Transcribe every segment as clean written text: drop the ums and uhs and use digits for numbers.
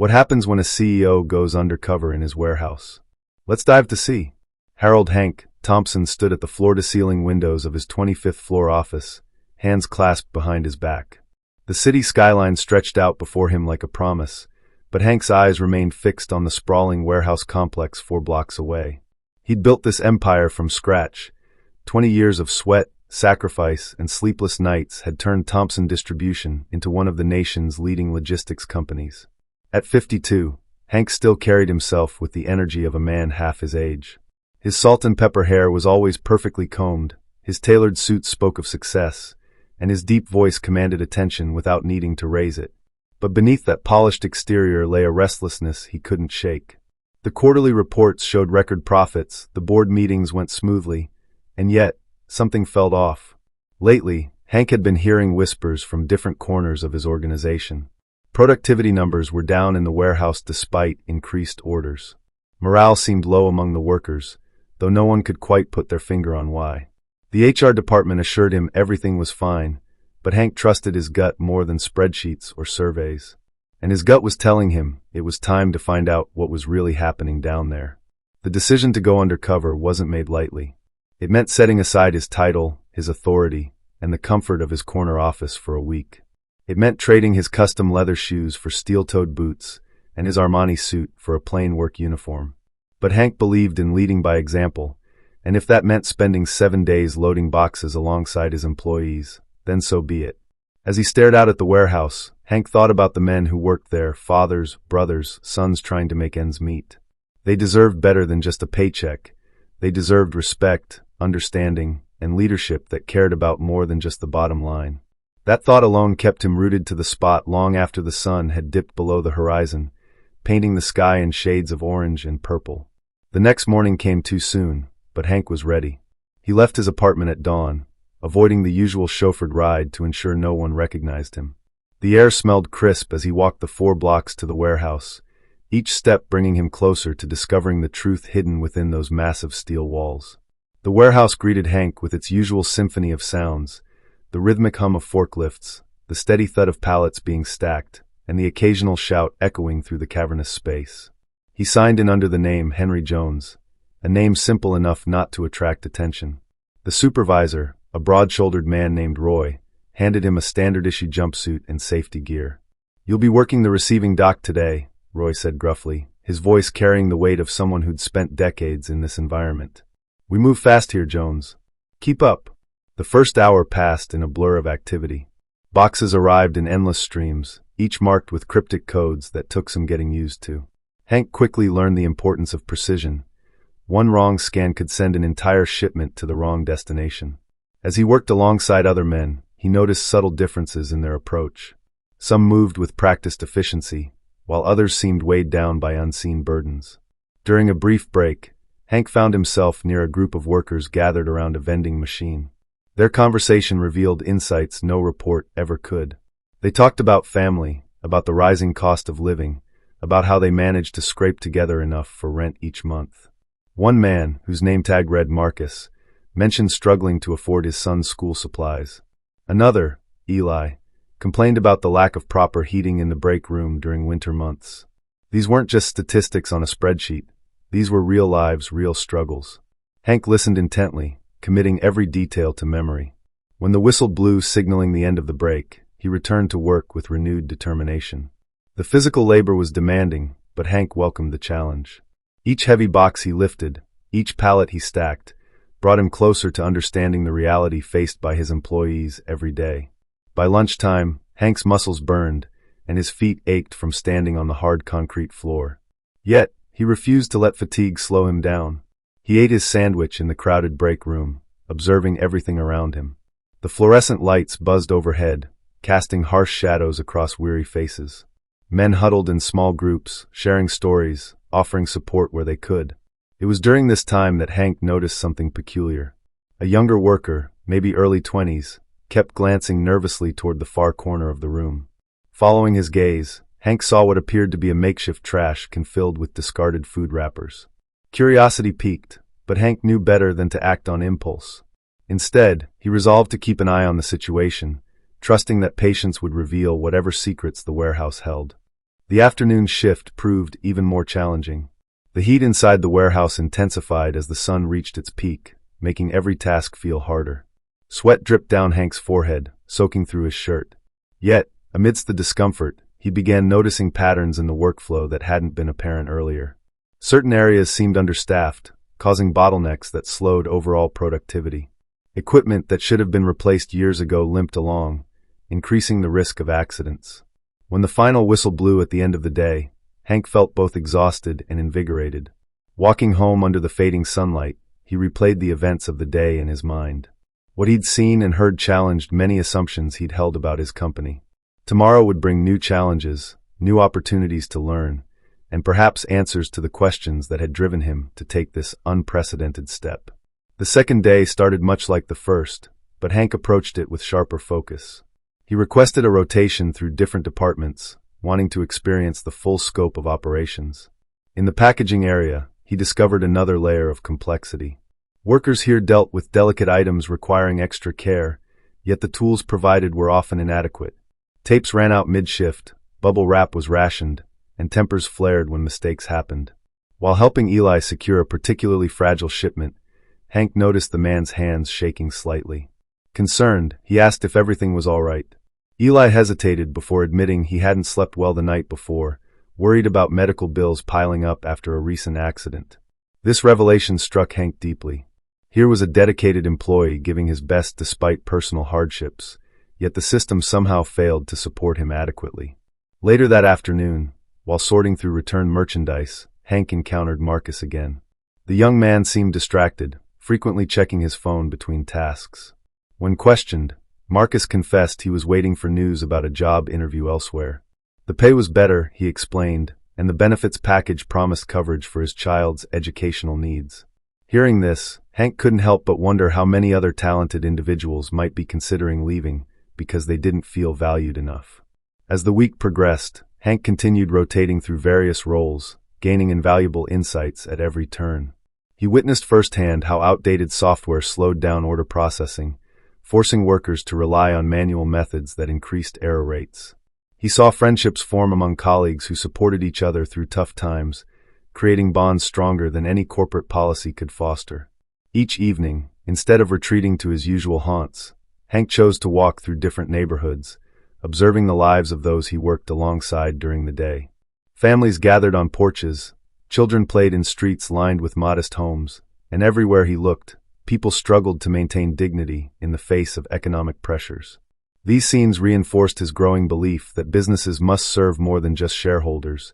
What happens when a CEO goes undercover in his warehouse? Let's dive to see. Harold Hank Thompson stood at the floor-to-ceiling windows of his 25th floor office, hands clasped behind his back. The city skyline stretched out before him like a promise, but Hank's eyes remained fixed on the sprawling warehouse complex 4 blocks away. He'd built this empire from scratch. 20 years of sweat, sacrifice, and sleepless nights had turned Thompson Distribution into one of the nation's leading logistics companies. At 52, Hank still carried himself with the energy of a man half his age. His salt and pepper hair was always perfectly combed, his tailored suit spoke of success, and his deep voice commanded attention without needing to raise it. But beneath that polished exterior lay a restlessness he couldn't shake. The quarterly reports showed record profits, the board meetings went smoothly, and yet, something felt off. Lately, Hank had been hearing whispers from different corners of his organization. Productivity numbers were down in the warehouse despite increased orders. Morale seemed low among the workers, though no one could quite put their finger on why. The HR department assured him everything was fine, but Hank trusted his gut more than spreadsheets or surveys. And his gut was telling him it was time to find out what was really happening down there. The decision to go undercover wasn't made lightly. It meant setting aside his title, his authority, and the comfort of his corner office for a week. It meant trading his custom leather shoes for steel-toed boots and his Armani suit for a plain work uniform. But Hank believed in leading by example, and if that meant spending 7 days loading boxes alongside his employees, then so be it. As he stared out at the warehouse, Hank thought about the men who worked there, fathers, brothers, sons trying to make ends meet. They deserved better than just a paycheck. They deserved respect, understanding, and leadership that cared about more than just the bottom line. That thought alone kept him rooted to the spot long after the sun had dipped below the horizon, painting the sky in shades of orange and purple. The next morning came too soon, but Hank was ready. He left his apartment at dawn, avoiding the usual chauffeured ride to ensure no one recognized him. The air smelled crisp as he walked the 4 blocks to the warehouse, each step bringing him closer to discovering the truth hidden within those massive steel walls. The warehouse greeted Hank with its usual symphony of sounds, the rhythmic hum of forklifts, the steady thud of pallets being stacked, and the occasional shout echoing through the cavernous space. He signed in under the name Henry Jones, a name simple enough not to attract attention. The supervisor, a broad-shouldered man named Roy, handed him a standard-issue jumpsuit and safety gear. "You'll be working the receiving dock today," Roy said gruffly, his voice carrying the weight of someone who'd spent decades in this environment. "We move fast here, Jones. Keep up." The first hour passed in a blur of activity. Boxes arrived in endless streams, each marked with cryptic codes that took some getting used to. Hank quickly learned the importance of precision. One wrong scan could send an entire shipment to the wrong destination. As he worked alongside other men, he noticed subtle differences in their approach. Some moved with practiced efficiency, while others seemed weighed down by unseen burdens. During a brief break, Hank found himself near a group of workers gathered around a vending machine. Their conversation revealed insights no report ever could. They talked about family, about the rising cost of living, about how they managed to scrape together enough for rent each month. One man, whose name tag read Marcus, mentioned struggling to afford his son's school supplies. Another, Eli, complained about the lack of proper heating in the break room during winter months. These weren't just statistics on a spreadsheet. These were real lives, real struggles. Hank listened intently, committing every detail to memory. When the whistle blew signaling the end of the break, he returned to work with renewed determination. The physical labor was demanding, but Hank welcomed the challenge. Each heavy box he lifted, each pallet he stacked, brought him closer to understanding the reality faced by his employees every day. By lunchtime, Hank's muscles burned, and his feet ached from standing on the hard concrete floor. Yet, he refused to let fatigue slow him down. He ate his sandwich in the crowded break room, observing everything around him. The fluorescent lights buzzed overhead, casting harsh shadows across weary faces. Men huddled in small groups, sharing stories, offering support where they could. It was during this time that Hank noticed something peculiar. A younger worker, maybe early 20s, kept glancing nervously toward the far corner of the room. Following his gaze, Hank saw what appeared to be a makeshift trash can filled with discarded food wrappers. Curiosity piqued, but Hank knew better than to act on impulse. Instead, he resolved to keep an eye on the situation, trusting that patience would reveal whatever secrets the warehouse held. The afternoon shift proved even more challenging. The heat inside the warehouse intensified as the sun reached its peak, making every task feel harder. Sweat dripped down Hank's forehead, soaking through his shirt. Yet, amidst the discomfort, he began noticing patterns in the workflow that hadn't been apparent earlier. Certain areas seemed understaffed, causing bottlenecks that slowed overall productivity. Equipment that should have been replaced years ago limped along, increasing the risk of accidents. When the final whistle blew at the end of the day, Hank felt both exhausted and invigorated. Walking home under the fading sunlight, he replayed the events of the day in his mind. What he'd seen and heard challenged many assumptions he'd held about his company. Tomorrow would bring new challenges, new opportunities to learn, and perhaps answers to the questions that had driven him to take this unprecedented step. The second day started much like the first, but Hank approached it with sharper focus. He requested a rotation through different departments, wanting to experience the full scope of operations. In the packaging area, he discovered another layer of complexity. Workers here dealt with delicate items requiring extra care, yet the tools provided were often inadequate. Tapes ran out mid-shift, bubble wrap was rationed, and tempers flared when mistakes happened. While helping Eli secure a particularly fragile shipment, Hank noticed the man's hands shaking slightly. Concerned, he asked if everything was all right. Eli hesitated before admitting he hadn't slept well the night before, worried about medical bills piling up after a recent accident. This revelation struck Hank deeply. Here was a dedicated employee giving his best despite personal hardships, yet the system somehow failed to support him adequately. Later that afternoon, while sorting through returned merchandise, Hank encountered Marcus again. The young man seemed distracted, frequently checking his phone between tasks. When questioned, Marcus confessed he was waiting for news about a job interview elsewhere. The pay was better, he explained, and the benefits package promised coverage for his child's educational needs. Hearing this, Hank couldn't help but wonder how many other talented individuals might be considering leaving because they didn't feel valued enough. As the week progressed, Hank continued rotating through various roles, gaining invaluable insights at every turn. He witnessed firsthand how outdated software slowed down order processing, forcing workers to rely on manual methods that increased error rates. He saw friendships form among colleagues who supported each other through tough times, creating bonds stronger than any corporate policy could foster. Each evening, instead of retreating to his usual haunts, Hank chose to walk through different neighborhoods, observing the lives of those he worked alongside during the day. Families gathered on porches, children played in streets lined with modest homes, and everywhere he looked, people struggled to maintain dignity in the face of economic pressures. These scenes reinforced his growing belief that businesses must serve more than just shareholders.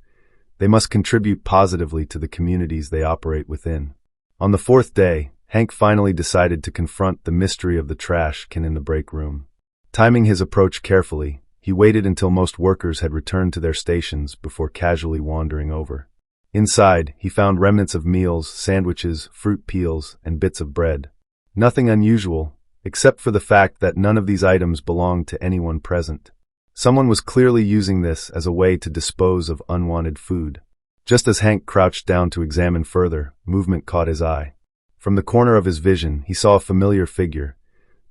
They must contribute positively to the communities they operate within. On the fourth day, Hank finally decided to confront the mystery of the trash can in the break room. Timing his approach carefully, he waited until most workers had returned to their stations before casually wandering over. Inside, he found remnants of meals, sandwiches, fruit peels, and bits of bread. Nothing unusual, except for the fact that none of these items belonged to anyone present. Someone was clearly using this as a way to dispose of unwanted food. Just as Hank crouched down to examine further, movement caught his eye. From the corner of his vision, he saw a familiar figure,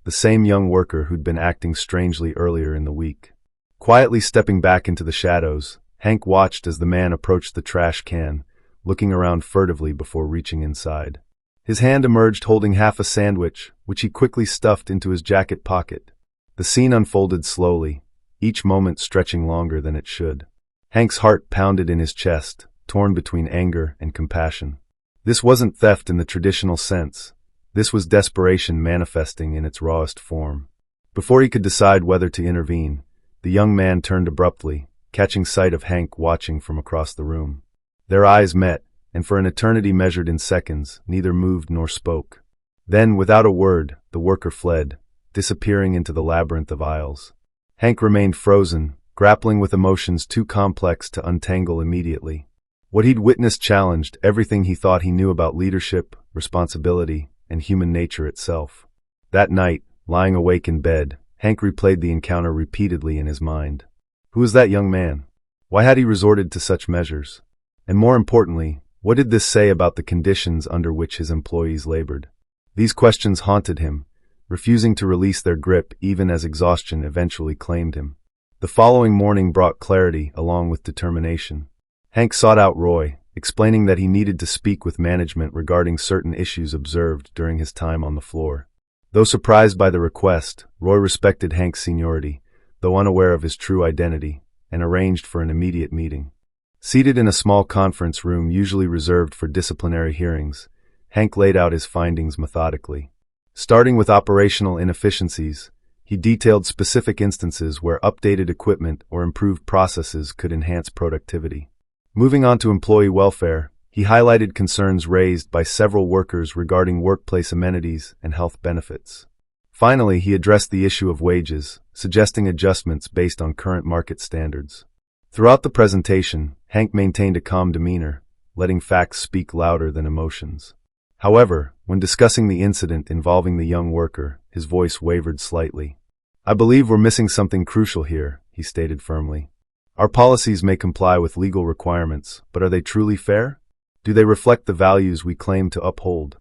the same young worker who'd been acting strangely earlier in the week. Quietly stepping back into the shadows, Hank watched as the man approached the trash can, looking around furtively before reaching inside. His hand emerged holding half a sandwich, which he quickly stuffed into his jacket pocket. The scene unfolded slowly, each moment stretching longer than it should. Hank's heart pounded in his chest, torn between anger and compassion. This wasn't theft in the traditional sense. This was desperation manifesting in its rawest form. Before he could decide whether to intervene, the young man turned abruptly, catching sight of Hank watching from across the room. Their eyes met, and for an eternity measured in seconds, neither moved nor spoke. Then, without a word, the worker fled, disappearing into the labyrinth of aisles. Hank remained frozen, grappling with emotions too complex to untangle immediately. What he'd witnessed challenged everything he thought he knew about leadership, responsibility, and human nature itself. That night, lying awake in bed, Hank replayed the encounter repeatedly in his mind. Who was that young man? Why had he resorted to such measures? And more importantly, what did this say about the conditions under which his employees labored? These questions haunted him, refusing to release their grip even as exhaustion eventually claimed him. The The following morning brought clarity along with determination. Hank sought out Roy, explaining that he needed to speak with management regarding certain issues observed during his time on the floor. Though surprised by the request, Roy respected Hank's seniority, though unaware of his true identity, and arranged for an immediate meeting. Seated in a small conference room usually reserved for disciplinary hearings, Hank laid out his findings methodically. Starting with operational inefficiencies, he detailed specific instances where updated equipment or improved processes could enhance productivity. Moving on to employee welfare, he highlighted concerns raised by several workers regarding workplace amenities and health benefits. Finally, he addressed the issue of wages, suggesting adjustments based on current market standards. Throughout the presentation, Hank maintained a calm demeanor, letting facts speak louder than emotions. However, when discussing the incident involving the young worker, his voice wavered slightly. "I believe we're missing something crucial here," he stated firmly. "Our policies may comply with legal requirements, but are they truly fair? Do they reflect the values we claim to uphold?"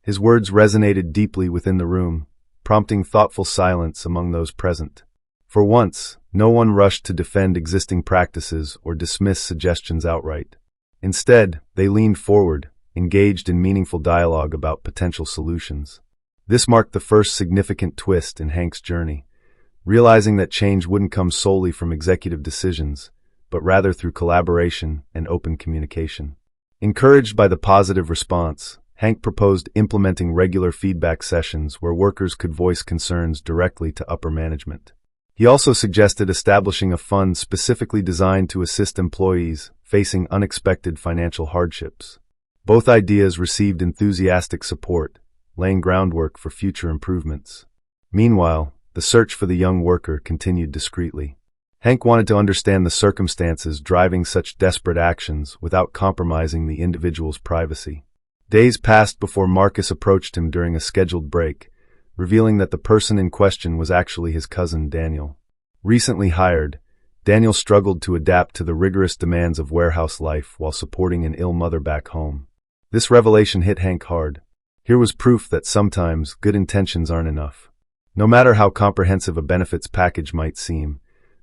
His words resonated deeply within the room, prompting thoughtful silence among those present. For once, no one rushed to defend existing practices or dismiss suggestions outright. Instead, they leaned forward, engaged in meaningful dialogue about potential solutions. This marked the first significant twist in Hank's journey, realizing that change wouldn't come solely from executive decisions, but rather through collaboration and open communication. Encouraged by the positive response, Hank proposed implementing regular feedback sessions where workers could voice concerns directly to upper management. He also suggested establishing a fund specifically designed to assist employees facing unexpected financial hardships. Both ideas received enthusiastic support, laying groundwork for future improvements. Meanwhile, the search for the young worker continued discreetly. Hank wanted to understand the circumstances driving such desperate actions without compromising the individual's privacy. Days passed before Marcus approached him during a scheduled break, revealing that the person in question was actually his cousin Daniel. Recently hired, Daniel struggled to adapt to the rigorous demands of warehouse life while supporting an ill mother back home. This revelation hit Hank hard. Here was proof that sometimes good intentions aren't enough. No matter how comprehensive a benefits package might seem,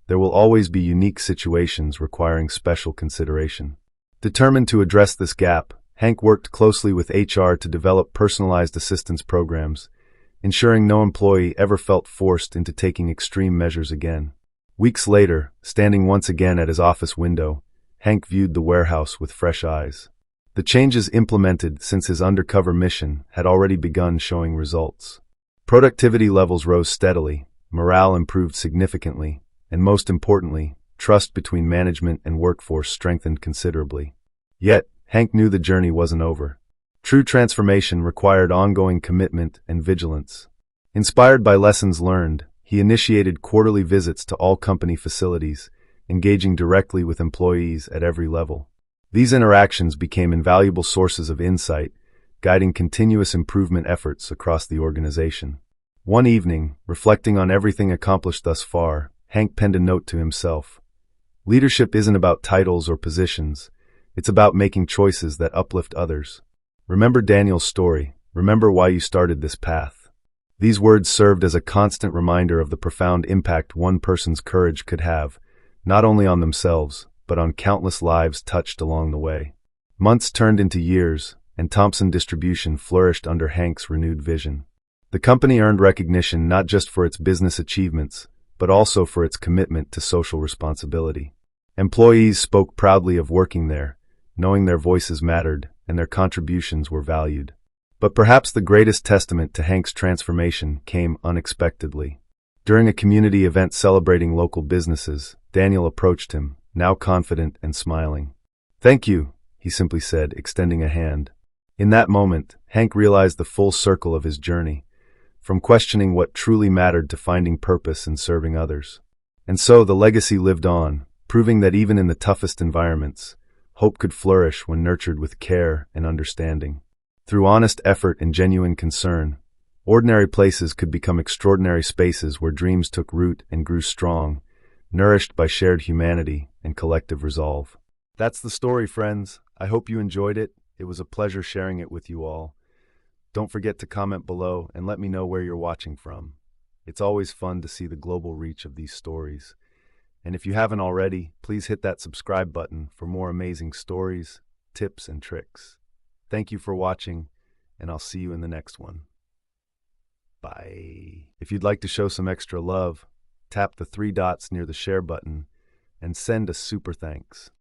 there will always be unique situations requiring special consideration. Determined to address this gap, Hank worked closely with HR to develop personalized assistance programs, ensuring no employee ever felt forced into taking extreme measures again. Weeks later, standing once again at his office window, Hank viewed the warehouse with fresh eyes. The changes implemented since his undercover mission had already begun showing results. Productivity levels rose steadily, morale improved significantly, and most importantly, trust between management and workforce strengthened considerably. Yet, Hank knew the journey wasn't over. True transformation required ongoing commitment and vigilance. Inspired by lessons learned, he initiated quarterly visits to all company facilities, engaging directly with employees at every level. These interactions became invaluable sources of insight, guiding continuous improvement efforts across the organization. One evening, reflecting on everything accomplished thus far, Hank penned a note to himself. "Leadership isn't about titles or positions. It's about making choices that uplift others. Remember Daniel's story. Remember why you started this path." These words served as a constant reminder of the profound impact one person's courage could have, not only on themselves, but on countless lives touched along the way. Months turned into years, and Thompson Distribution flourished under Hank's renewed vision. The company earned recognition not just for its business achievements, but also for its commitment to social responsibility. Employees spoke proudly of working there, knowing their voices mattered and their contributions were valued. But perhaps the greatest testament to Hank's transformation came unexpectedly. During a community event celebrating local businesses, Daniel approached him, now confident and smiling. "Thank you," he simply said, extending a hand. In that moment, Hank realized the full circle of his journey, from questioning what truly mattered to finding purpose in serving others. And so the legacy lived on, proving that even in the toughest environments, hope could flourish when nurtured with care and understanding. Through honest effort and genuine concern, ordinary places could become extraordinary spaces where dreams took root and grew strong, nourished by shared humanity and collective resolve. That's the story, friends. I hope you enjoyed it. It was a pleasure sharing it with you all. Don't forget to comment below and let me know where you're watching from. It's always fun to see the global reach of these stories. And if you haven't already, please hit that subscribe button for more amazing stories, tips, and tricks. Thank you for watching, and I'll see you in the next one. Bye. If you'd like to show some extra love, tap the 3 dots near the share button and send a super thanks.